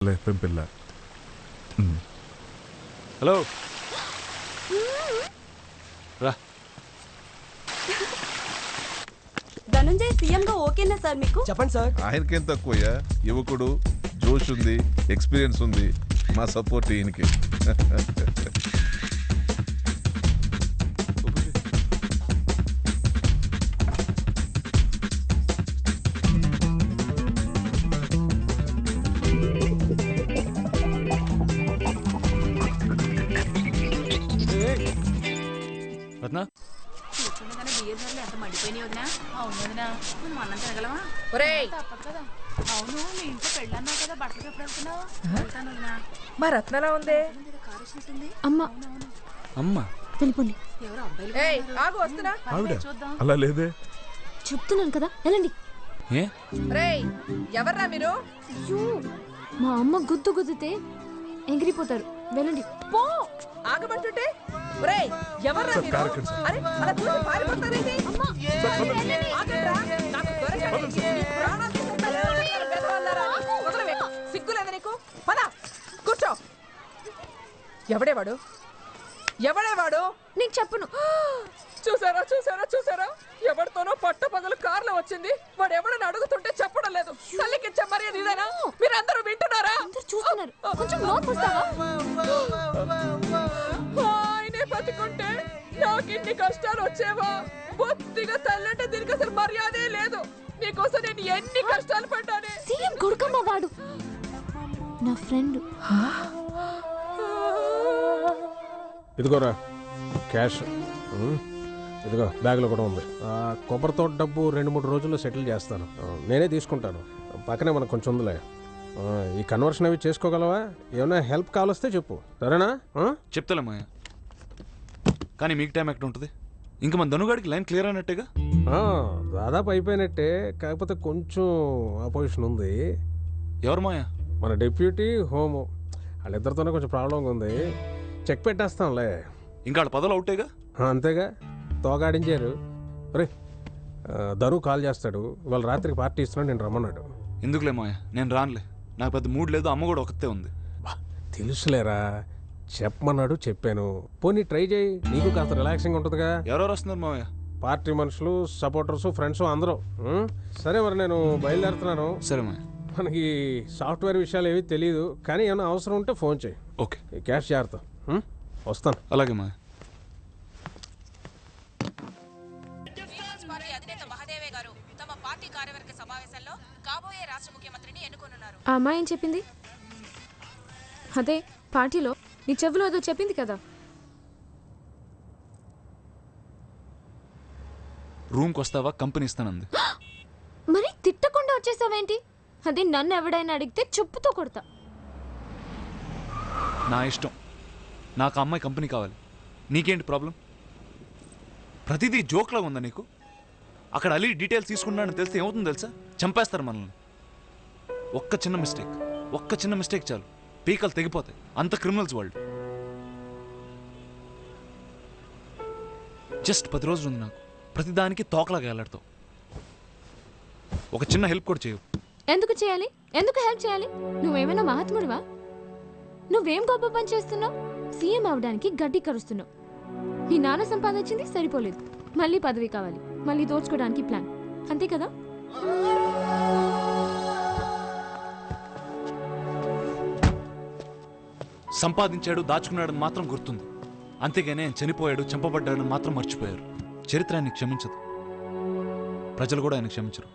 పిల్ల. హలో రా. ధనుంజయ్ సీఎం గా ఓకేనా సార్ మీకు? చెప్పండి సార్. ఆయనకేం తక్కువయ్యా, యువకుడు, జోష్ ఉంది, ఎక్స్పీరియన్స్ ఉంది. మా సపోర్ట్ ఈయనకి. రత్న మా రత్నలా ఉంది. అమ్మా అమ్మా వెళ్ళిపోండి. ఏయ్, ఆగు, వస్తున్నా. ఆవిడ అలా లేదే. చెప్తున్నాను కదా వెళ్ళండి. ఏ రేయ్, ఎవర్రా మీరు? అయ్యో మా అమ్మ గుద్దు గుద్దితే ఎగిరిపోతారు. వెళ్ళండి పో. ఆగమంటుంటే రేయ్, ఎవర్రా సార్, మీరు? కారు ఎక్కండి సార్. అరే, అలా చూసి పారిపోతారేంటి? ఆగండ్రా, నాకు దొరకండి. మీ ప్రాణాలు తీసేస్తాను. వెధవల్లారా. వదలవే. సిగ్గులేదా నీకు? పద, కూర్చో. ఎవడేవాడు? ఎవడేవాడు? నీకు చెప్పను. చూసారా చూసారా చూసారా, ఎవరితోనో పట్ట పగలు కార్లో వచ్చింది. వాడు ఎవడని అడుగుతుంటే చెప్పడం లేదు. తల్లికిచ్చే మర్యాద ఇదేనా? మీరందరూ వింటున్నారా? అందరూ చూస్తున్నారు. కొంచెం నోట్ పుస్తావా? ఆయనే బతికుంటే నాకు ఇన్ని కష్టాలు వచ్చేవా? బొత్తిగా తల్లంటే దీనికి అసలు మర్యాదే లేదు. నీకోసం నేను ఎన్ని కష్టాలు పడ్డానే. సీఎం కొడుకమ్మ వాడు నా ఫ్రెండ్. ఇదిగోరా క్యాష్. ఇదిగో బ్యాగ్లో కూడా ఉంది. కొబ్బరితో డబ్బు 2-3 రోజుల్లో సెటిల్ చేస్తాను. నేనే తీసుకుంటాను. పక్కనే మనకు కొంచెం ఉందిలే. ఈ కన్వర్షన్ అవి చేసుకోగలవా? ఏమైనా హెల్ప్ కావాలొస్తే చెప్పు, సరేనా? చెప్తాలేమ్మా. కానీ మీకు టైం ఎక్కడ ఉంటుంది? ఇంకా మన ధనుగాడికి లైన్ క్లియర్ అయినట్టేగా? దాదాపు అయిపోయినట్టే, కాకపోతే కొంచెం అపోజిషన్ ఉంది. ఎవరు మాయా? మన డిప్యూటీ హోము వాళ్ళిద్దరితోనే కొంచెం ప్రాబ్లంగా ఉంది. చెక్ పెట్టేస్తాంలే. ఇంకా వాళ్ళ పదవులు అవుటేగా? అంతేగా, తోగాడించారు. రే, ధను కాల్ చేస్తాడు. ఇవాళ రాత్రికి పార్టీ ఇస్తున్నాడు, నేను రమ్మన్నాడు. ఎందుకులే మాయా, నేను రానులే. నాకు పెద్ద మూడ్ లేదు. అమ్మ కూడా ఒకతే ఉంది. తెలుసులేరా, చెప్పమన్నాడు, చెప్పాను. పోనీ ట్రై చేయి, నీకు కాస్త రిలాక్సింగ్ ఉంటుందిగా. ఎవరెవరు వస్తున్నారు మావయ్య? పార్టీ మనుషులు, సపోర్టర్స్, ఫ్రెండ్స్ అందరూ. సరే మరి నేను బయలుదేరుతున్నాను. సరే మాయా. మనకి సాఫ్ట్వేర్ విషయాలు ఏవి తెలియదు, కానీ ఏమైనా అవసరం ఉంటే ఫోన్ చేయి. ఓకే. ఈ క్యాష్ జాగ్రత్త. వస్తాను. అలాగే మాయా. ఆ అమ్మాయి ఏం చెప్పింది? అదే పార్టీలో నీ చెవులో ఏదో చెప్పింది కదా. రూమ్కి వస్తావా, కంపెనీ ఇస్తానంది. మరి తిట్టకుండా వచ్చేసావేంటి? అదే నన్ను ఎవడైనా అడిగితే చెప్పుతో కొడతా. నా ఇష్టం. నాకు ఆ అమ్మాయి కంపెనీ కావాలి. నీకేంటి ప్రాబ్లం? ప్రతిదీ జోక్లా ఉందా నీకు? అక్కడ అలీ డీటెయిల్స్ తీసుకున్నాడని తెలిస్తే ఏమవుతుందో తెలుసా? చంపేస్తారు మనల్ని. ఒక్క చిన్న మిస్టేక్ చాలు, పీకలు తెగిపోతాయి. అంత క్రిమినల్స్ వాళ్ళు. జస్ట్ 10 రోజులు ఉంది నాకు. ప్రతిదానికి తోకలాగా వెళ్ళాడుతావు. ఒక చిన్న హెల్ప్ కూడా చేయవు. ఎందుకు చేయాలి? ఎందుకు హెల్ప్ చేయాలి? నువ్వేమైనా మహాత్ముడివా? నువ్వేం గొప్ప పని చేస్తున్నావు? సీఎం అవడానికి గడ్డి కరుస్తున్నావు. నీ నాన్న సంపాదించింది సరిపోలేదు, మళ్ళీ పదవి కావాలి, మళ్ళీ దోచుకోవడానికి ప్లాన్. అంతే కదా? సంపాదించాడు, దాచుకున్నాడని మాత్రం గుర్తుంది. అంతేగానే చనిపోయాడు, చంపబడ్డాడని మాత్రం మర్చిపోయారు. చరిత్ర ఆయన్ని క్షమించదు, ప్రజలు కూడా ఆయన క్షమించరు.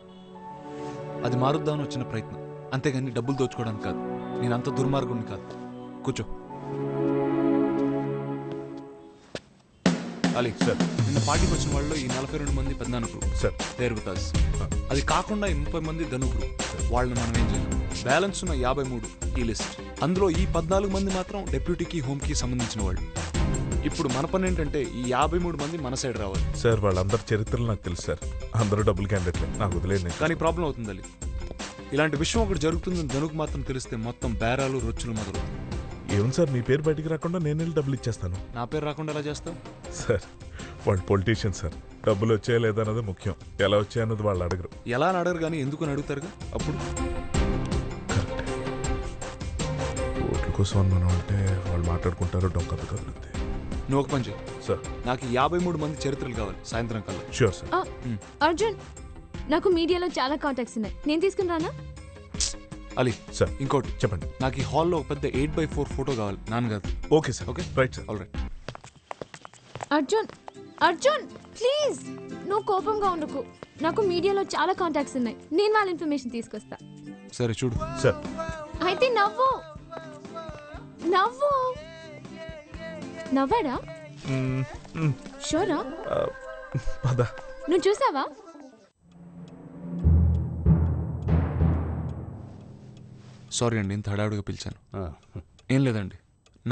అది మారుద్దామని వచ్చిన ప్రయత్నం, అంతేగాని డబ్బులు దోచుకోవడానికి కాదు. నేను అంత దుర్మార్గుడిని కాదు. కూర్చో. అలీ సార్, నిన్న పార్టీకి వచ్చిన వాళ్ళు ఈ 42 మంది పెద్దనాన్న గ్రూప్ సార్. తేరుగుతాస్. అది కాకుండా ఈ 30 మంది ధను గ్రూప్. వాళ్ళని మనం ఏం చేయాలి? బ్యాలెన్స్ ఉన్న 53 ఈ లిస్ట్. అందులో ఈ 14 మంది మాత్రం డెప్యూటీకి, హోమ్కి సంబంధించిన వాళ్ళు. ఇప్పుడు మన పని ఏంటంటే ఈ 53 మంది మన సైడ్ రావాలి. సార్, వాళ్ళందరి చరిత్రలు నాకు తెలుసు సార్. అందరూ డబ్బులు క్యాండిడేట్లే, నాకు వదిలేదు. కానీ ప్రాబ్లం అవుతుంది అలీ. ఇలాంటి విషయం ఒకటి జరుగుతుందని ధనుకు మాత్రం తెలిస్తే మొత్తం బేరాలు, రొచ్చులు మొదలవుతాయి. ఏముంది సార్, మీ పేరు బయటికి రాకుండా నేను వెళ్ళి డబ్బులు ఇచ్చేస్తాను. నా పేరు రాకుండా ఎలా చేస్తావు? సార్, వాళ్ళు పొలిటీషియన్ సార్. డబ్బులు వచ్చాయా లేదన్నది ముఖ్యం, ఎలా వచ్చాయన్నది వాళ్ళు అడగరు. ఎలా అని అడగరు కానీ ఎందుకు అని అడుగుతారుగా. అప్పుడు కోసం మనం అంటే వాళ్ళు మాట్లాడుకుంటారు డొంక కదులుద్ది. నువ్వు ఒక పని చేయి, సార్. నాకు 53 మంది చరిత్రలు కావాలి సాయంత్రం కల్లా. Sure sir. అర్జున్, నాకు మీడియాలో చాలా కాంటాక్ట్స్ ఉన్నాయి, నేను తీసుకుని రానా? అలీ సార్. ఇంకోటి చెప్పండి. నాకు ఈ హాల్లో ఒక పెద్ద 8x4 ఫోటో కావాలి నాన్నగారు. Okay sir. Okay right sir. All right. Arjun, Arjun please, నువ్వు కోపంగా ఉండకు. నాకు మీడియాలో చాలా కాంటాక్ట్స్ ఉన్నాయి, నేను వాళ్ళ ఇన్ఫర్మేషన్ తీసుకొస్తా. సరే చూడు. సార్. అయితే నవ్వు నవ్వు. నవ్వాడా? షోరా? పద. నువ్వు చూసావా? సారీ అండి ఇంత హడావుడిగా పిలిచాను. ఏం లేదండి,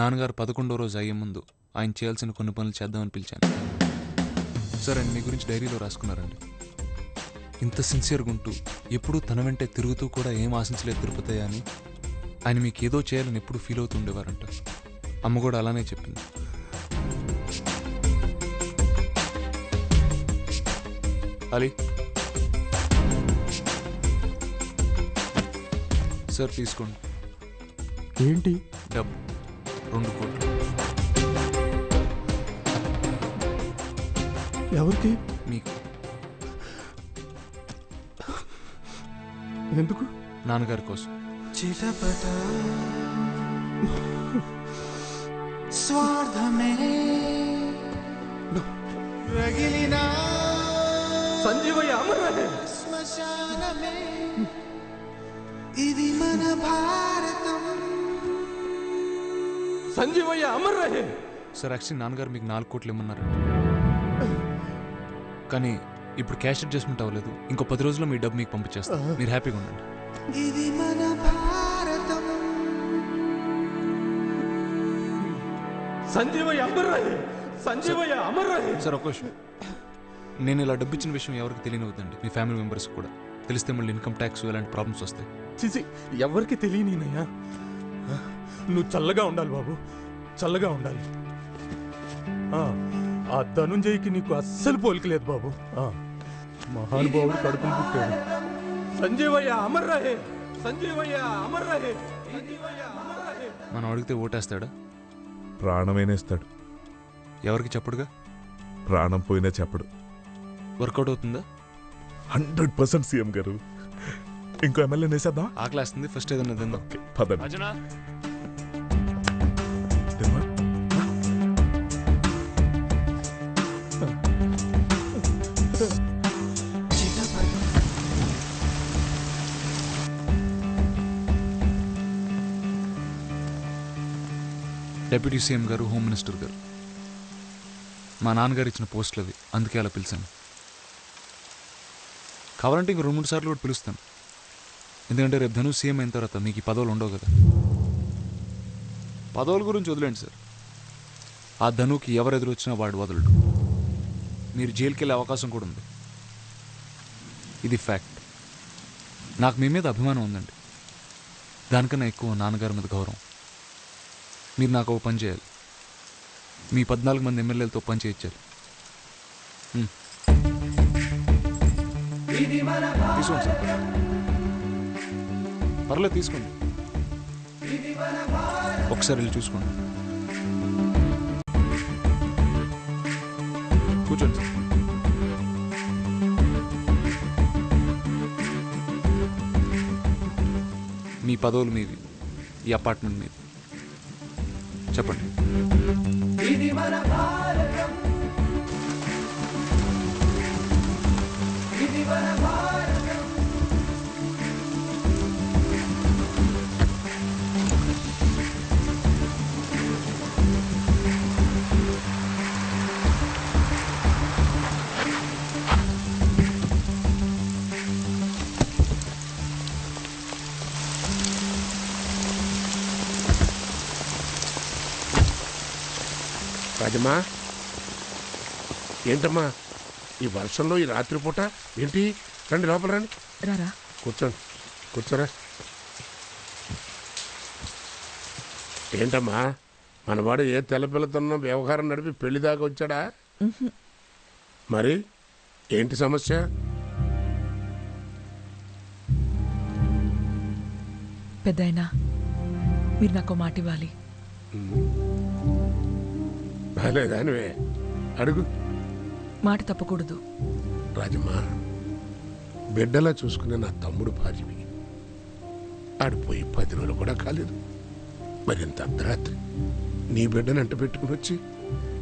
నాన్నగారు 11వ రోజు అయ్యే ముందు ఆయన చేయాల్సిన కొన్ని పనులు చేద్దామని పిలిచాను. సరే అండి, మీ గురించి డైరీలో రాసుకున్నారండి. ఇంత సిన్సియర్గా ఉంటూ ఎప్పుడూ తన వెంటే తిరుగుతూ కూడా ఏం ఆశించలేదు తిరుపతి అని ఆయన మీకు ఏదో చేయాలని ఎప్పుడు ఫీల్ అవుతూ ఉండేవారంట. అమ్మ కూడా అలానే చెప్పింది. అలీ సార్ తీసుకోండి. ఏంటి? డబ్బు 2 కోట్లు. ఎవరికి? మీకు. ఎందుకు? నాన్నగారి కోసం. చిటపట స్వార్థమే రగిలిన సంజీవయ్య అమర్ శ్మశానమే ఇది మన భారతం. సంజీవయ్య అమర్ రహే. సార్ యాక్చువల్లీ నాన్నగారు మీకు 4 కోట్లు ఇమ్మన్నారండి, కానీ ఇప్పుడు క్యాష్ అడ్జస్ట్మెంట్ అవ్వలేదు. ఇంకో 10 రోజుల్లో మీ డబ్బు మీకు పంపించేస్తాను, మీరు హ్యాపీగా ఉండండి. ఇది మన భారతం. సంజీవయ్య అమర్ రహే. సంజీవయ్య అమర్ రహే. సార్ ఒక విషయం, నేను ఇలా డబ్బు ఇచ్చిన విషయం ఎవరికి తెలియనివ్వద్దండి, మీ ఫ్యామిలీ మెంబర్స్ కూడా తెలిస్తే మళ్ళీ ఇన్కమ్ ట్యాక్స్ ఇలాంటి ప్రాబ్లమ్స్ వస్తాయి. చిసి ఎవరికి తెలియనీనయ్యా. నువ్వు చల్లగా ఉండాలి బాబు, చల్లగా ఉండాలి. ఆ ధనుంజయ్కి నీకు అస్సలు పోలికలేదు బాబు. మహానుభావుడు కడుపులు పుట్టాడు. సంజీవయ్య అమర్ రహే. సంజీవయ్య అమర్ రహే. సంజీవయ్య అమర్ రహే. మనం అడిగితే ఓటేస్తాడా? ప్రాణమేనేస్తాడు. ఎవరికి చెప్పడుగా? ప్రాణం పోయినా చెప్పడు. వర్కౌట్ అవుతుందా? 100% సీఎం గారు. ఇంకో ఎమ్మెల్యే నేసేద్దాం. ఆకలేస్తుంది, ఫస్ట్ ఏదన్నా తిందాం. ఓకే పదండి. అజనా తిమ్మా. డెప్యూటీ సీఎం గారు, హోమ్ మినిస్టర్ గారు, మా నాన్నగారు ఇచ్చిన పోస్టులు అవి, అందుకే అలా పిలిచాను. కావాలంటే ఇంక 2-3 సార్లు కూడా పిలుస్తాను, ఎందుకంటే రేపు ధను సీఎం అయిన తర్వాత మీకు ఈ పదవులు ఉండవు కదా. పదవుల గురించి వదిలేండి సార్, ఆ ధనుకి ఎవరు ఎదురొచ్చినా వాడు వదలడు. మీరు జైలుకి వెళ్ళే అవకాశం కూడా ఉంది, ఇది ఫ్యాక్ట్. నాకు మీ మీద అభిమానం ఉందండి, దానికన్నా ఎక్కువ నాన్నగారి మీద గౌరవం. మీరు నాకు ఒక పని చేయాలి, మీ 14 మంది ఎమ్మెల్యేలతో పని చేయించాలి. తీసుకోండి సార్, పర్లేదు తీసుకోండి, ఒకసారి వెళ్ళి చూసుకోండి. కూర్చోండి సార్. మీ పదవులు మీవి, ఈ అపార్ట్మెంట్ మీది. చెప్పండి. రాజమ్మా, ఏంటమ్మా ఈ వర్షంలో ఈ రాత్రిపూట ఏంటి? రండి లోపల రండి. రారా. కూర్చోండి, కూర్చోరా. ఏంటమ్మా మనవాడు ఏ తెల్లపిల్లతోనో వ్యవహారం నడిపి పెళ్లి దాకా వచ్చాడా? మరి ఏంటి సమస్య? పెద్దాయనా, మీరు నాకు మాట ఇవ్వాలి. బాలేదానివే అడుగు. మాట తప్పకూడదు. రాజమ్మా, బిడ్డలా చూసుకునే నా తమ్ముడు భార్యవి. ఆడిపోయి 10 రోజులు కూడా కాలేదు. మరింత అర్ధరాత్రి నీ బిడ్డను అంట పెట్టుకుని వచ్చి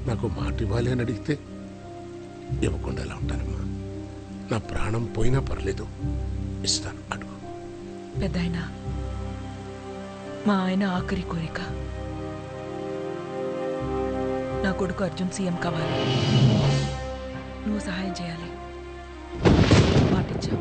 నాకు మాట ఇవ్వాలి అని అడిగితే ఇవ్వకుండా ఎలా ఉంటానమ్మా? నా ప్రాణం పోయినా పర్లేదు, ఇస్తాను. అడుగు. పెద్దాయన, మా ఆయన ఆఖరి కోరిక నా కొడుకు అర్జున్ సీఎం కావాలి. నువ్వు సహాయం చేయాలి. మాటిచ్చా.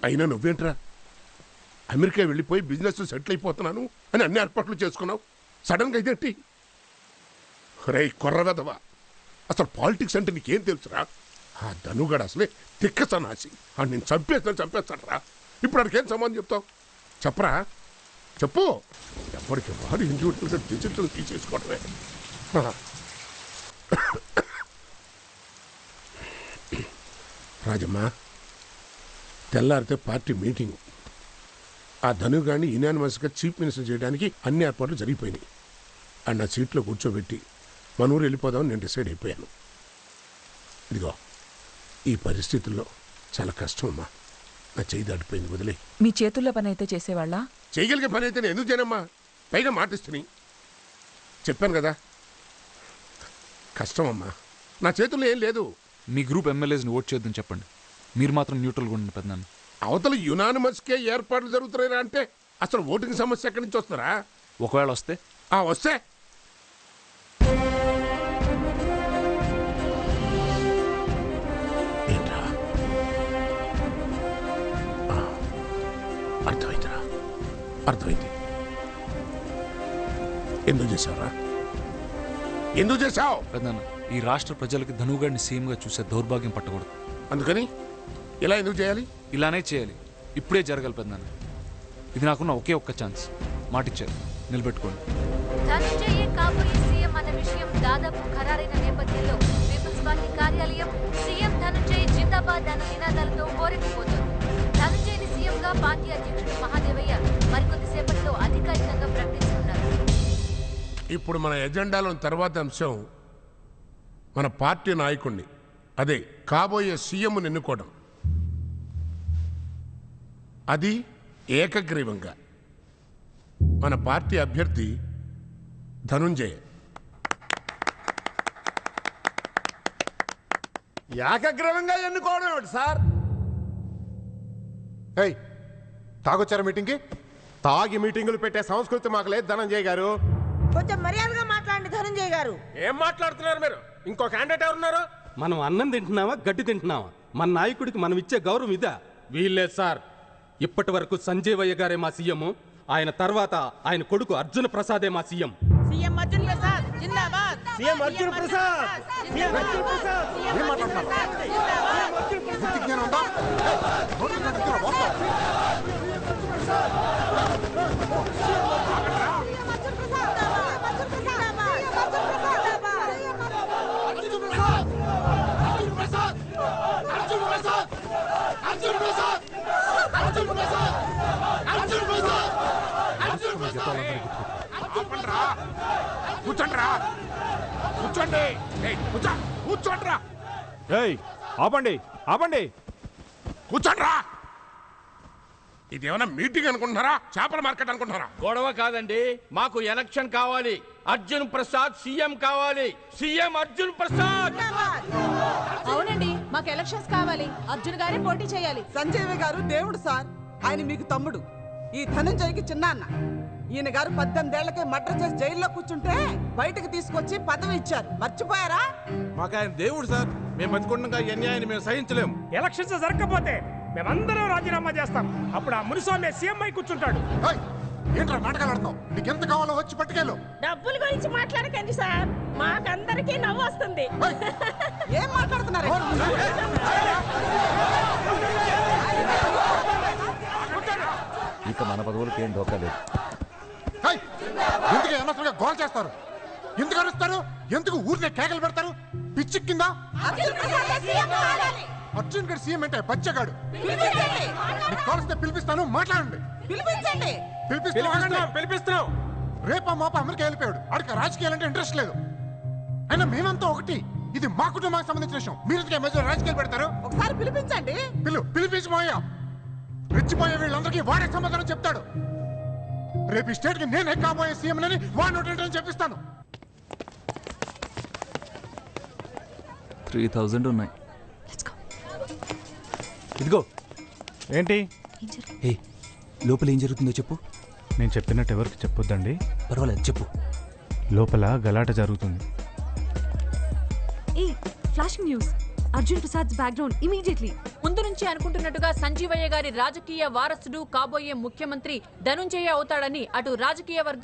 అయినా నువ్వేంట్రా అమెరికా వెళ్ళిపోయి బిజినెస్ సెటిల్ అయిపోతున్నాను అని అన్ని ఏర్పాట్లు చేసుకున్నావు? సడన్గా ఇదేంటి? రే కొర్రవెదవా, అసలు పాలిటిక్స్ అంటే నీకేం తెలుసురా? ఆ ధనుగాడు అసలే తిక్క సన్నాసి. అని నేను చంపేస్తాను రా. ఇప్పుడు అడికేం సంబంధం చెప్తావు? చెప్పరా, చెప్పు. ఎప్పటికి వాడు ఇండివిజువల్గా డిజిటల్ తీసేసుకోవడమే. రాజమ్మా, తెల్లారితే పార్టీ మీటింగ్. ఆ ధనుగాడిని యునానిమస్గా చీఫ్ మినిస్టర్ చేయడానికి అన్ని ఏర్పాట్లు జరిగిపోయినాయి. అండ్ నా సీట్లో కూర్చోబెట్టి మన ఊరు వెళ్ళిపోదామని నేను డిసైడ్ అయిపోయాను. ఇదిగో, ఈ పరిస్థితుల్లో చాలా కష్టం అమ్మా. నా చేయి దాటిపోయింది, వదిలే. మీ చేతుల్లో పని అయితే చేసేవాళ్ళ? చేయగలిగే పని అయితే నేను ఎందుకు చేయనమ్మా? పైగా మాటిస్తుని చెప్పాను కదా, కష్టం అమ్మా. నా చేతుల్లో ఏం లేదు. మీ గ్రూప్ ఎమ్మెల్యేస్ని ఓట్ చేద్దని చెప్పండి. మీరు మాత్రం న్యూట్రల్గా ఉండండి పెద్దనాన్న. అవతల యునానిమస్కే ఏర్పాట్లు జరుగుతున్నాయిరా అంటే అసలు ఓటింగ్ సమస్య ఎక్కడి నుంచి వస్తారా? ఒకవేళ వస్తే వస్తే ఏంట్రా? అర్థమైందిరా, అర్థమైంది. ఎందుకు చేసావురా? ఎందుకు చేసావు? పెద్దనాన్న, ఈ రాష్ట్ర ప్రజలకి ధనుగాడిని సీఎంగా చూసే దౌర్భాగ్యం పట్టకూడదు. అందుకని ఇలా ఎందుకు చేయాలి? ఇలానే చేయాలి. ఇప్పుడే జరగాలి పెద్దనాన్న. ఇది నాకున్న ఒకే ఒక్క ఛాన్స్. మాటిచ్చారు, నిలబెట్టుకోండి. ధనుంజయే కాబోయే సీఎం అన్న విషయం దాదాపు ఖరారైన నేపథ్యంలో పీపుల్స్ పార్టీ కార్యాలయం సీఎం ధనుంజయ్ జిందాబాద్ అన్న నినాదాలతో హోరెత్తిపోతుంది. ధనుంజయ్ని సీఎంగా పార్టీ అధ్యక్షుడు మహాదేవయ్య మరికొద్దిసేపట్లో అధికారికంగా ప్రకటిస్తున్నారు. ఇప్పుడు మన ఎజెండాలో తర్వాత అంశం మన పార్టీ నాయకుడిని, అదే కాబోయే సీఎంను ఎన్నుకోవడం. అది ఏకగ్రీవంగా. మన పార్టీ అభ్యర్థి ధనుంజయ్. ఏకగ్రీవంగా ఎన్నుకోవడం ఏమిటి సార్? తాగొచ్చారా మీటింగ్కి? తాగి మీటింగులు పెట్టే సంస్కృతి మాకు లేదు ధనంజయ్ గారు. కొంచెం మర్యాదగా మాట్లాడండి ధనంజయ్ గారు. ఏం మాట్లాడుతున్నారు మీరు? ఇంకో క్యాండిడేట్ ఎవరున్నారు? మనం అన్నం తింటున్నావా గడ్డి తింటున్నావా? మన నాయకుడికి మనం ఇచ్చే గౌరవం ఇదా? వీల్లేదు సార్. ఇప్పటి వరకు సంజీవయ్య గారే మా సీఎం. ఆయన తర్వాత ఆయన కొడుకు అర్జున్ ప్రసాదే మా సీఎం. సీఎం అర్జున్ ప్రసాద్ జిందాబాద్. సీఎం అర్జున్ ప్రసాద్. సీఎం అర్జున్ ప్రసాద్. ఏం మాట్లాడుతున్నారు? బుద్ధి జ్ఞానం ఉందా? ఆపండి ఆపండి, కూర్చోండ్రా. ఇదేమన్నా మీటింగ్ అనుకుంటున్నారా? చేపల మార్కెట్ అనుకుంటున్నారా? గొడవ కాదండి, మాకు ఎలక్షన్ కావాలి. అర్జున్ ప్రసాద్ సీఎం కావాలి. సీఎం అర్జున్ ప్రసాద్. అవునండి, మాకు ఎలక్షన్స్ కావాలి. అర్జున్ గారే పోటీ చేయాలి. సంజయ్ గారు దేవుడు సార్. ఆయన మీకు తమ్ముడు. ఈ ధనంజయ్కి చిన్నాన్న. ఈయన గారు 18 ఏళ్లకే మర్డర్ చేసి జైల్లో కూర్చుంటే బయటకు తీసుకొచ్చి పదవి ఇచ్చారు. మర్చిపోయారా? మాకు ఆయన దేవుడు సార్. మేము బతుకుండగా ఈ అన్యాయాన్ని మేము సహించలేము. ఎలక్షన్స్ జరగకపోతే మేమందరం రాజీనామా చేస్తాం. అప్పుడు ఆ మునిస్వామి సీఎం అయి కూర్చుంటాడు. ఏంట్రా నాటకాలు ఆడుతున్నావు? నీకెంత కావాలో వచ్చి పట్టుకెళ్ళు. డబ్బుల గురించి మాట్లాడకండి సార్, మాకందరికీ నవ్వు వస్తుంది. ఏం మాట్లాడుతున్నారు? ఇంకా మన పదవులకి ఏం ఢోకా లేదు. ఎందుకు అనవసరంగా గోల్ చేస్తారు? ఎందుకు అరుస్తారు? ఎందుకు ఊరినే కేకలు పెడతారు? పిచ్చి కింద అర్జున్ గడ్ సీఎం అంటే బచ్చగాడు. మీకు కావలసితే పిలిపిస్తాను, మాట్లాడండి. పిలిపిస్తున్నాం. రేపా మాప అమెరికా వెళ్ళిపోయాడు. అడికి రాజకీయాలంటే ఇంట్రెస్ట్ లేదు. అయినా మేమంతా ఒకటి. ఇది మా కుటుంబానికి సంబంధించిన విషయం. మీరు మధ్య రాజకీయాలు పెడతారు. ఒకసారి పిలిపించండి. పిలిపించబోయా. రెచ్చిపోయే వీళ్ళందరికీ వాడే సమాధానం చెప్తాడు. రేపు ఈ స్టేట్ కి నేనే కాబోయే సీఎం అని వాడిని చెప్పిస్తాను. 3000 ఉన్నాయి. ఇదిగో. ఏంటి? ఏ లోపల ఏం జరుగుతుందో చెప్పు. నేను చెప్పినట్టు ఎవరికి చెప్పొద్దండి. పర్వాలేదు చెప్పు. లోపల గలాట జరుగుతుంది. A flashing news. Arjun Prasad background immediately. ముందు నుంచి అనుకుంటున్నట్టుగా సంజీవయ్య గారి రాజకీయ వారసుడు కాబోయే ముఖ్యమంత్రి ధనుంజయ అవుతాడని అటు రాజకీయ వర్గాలు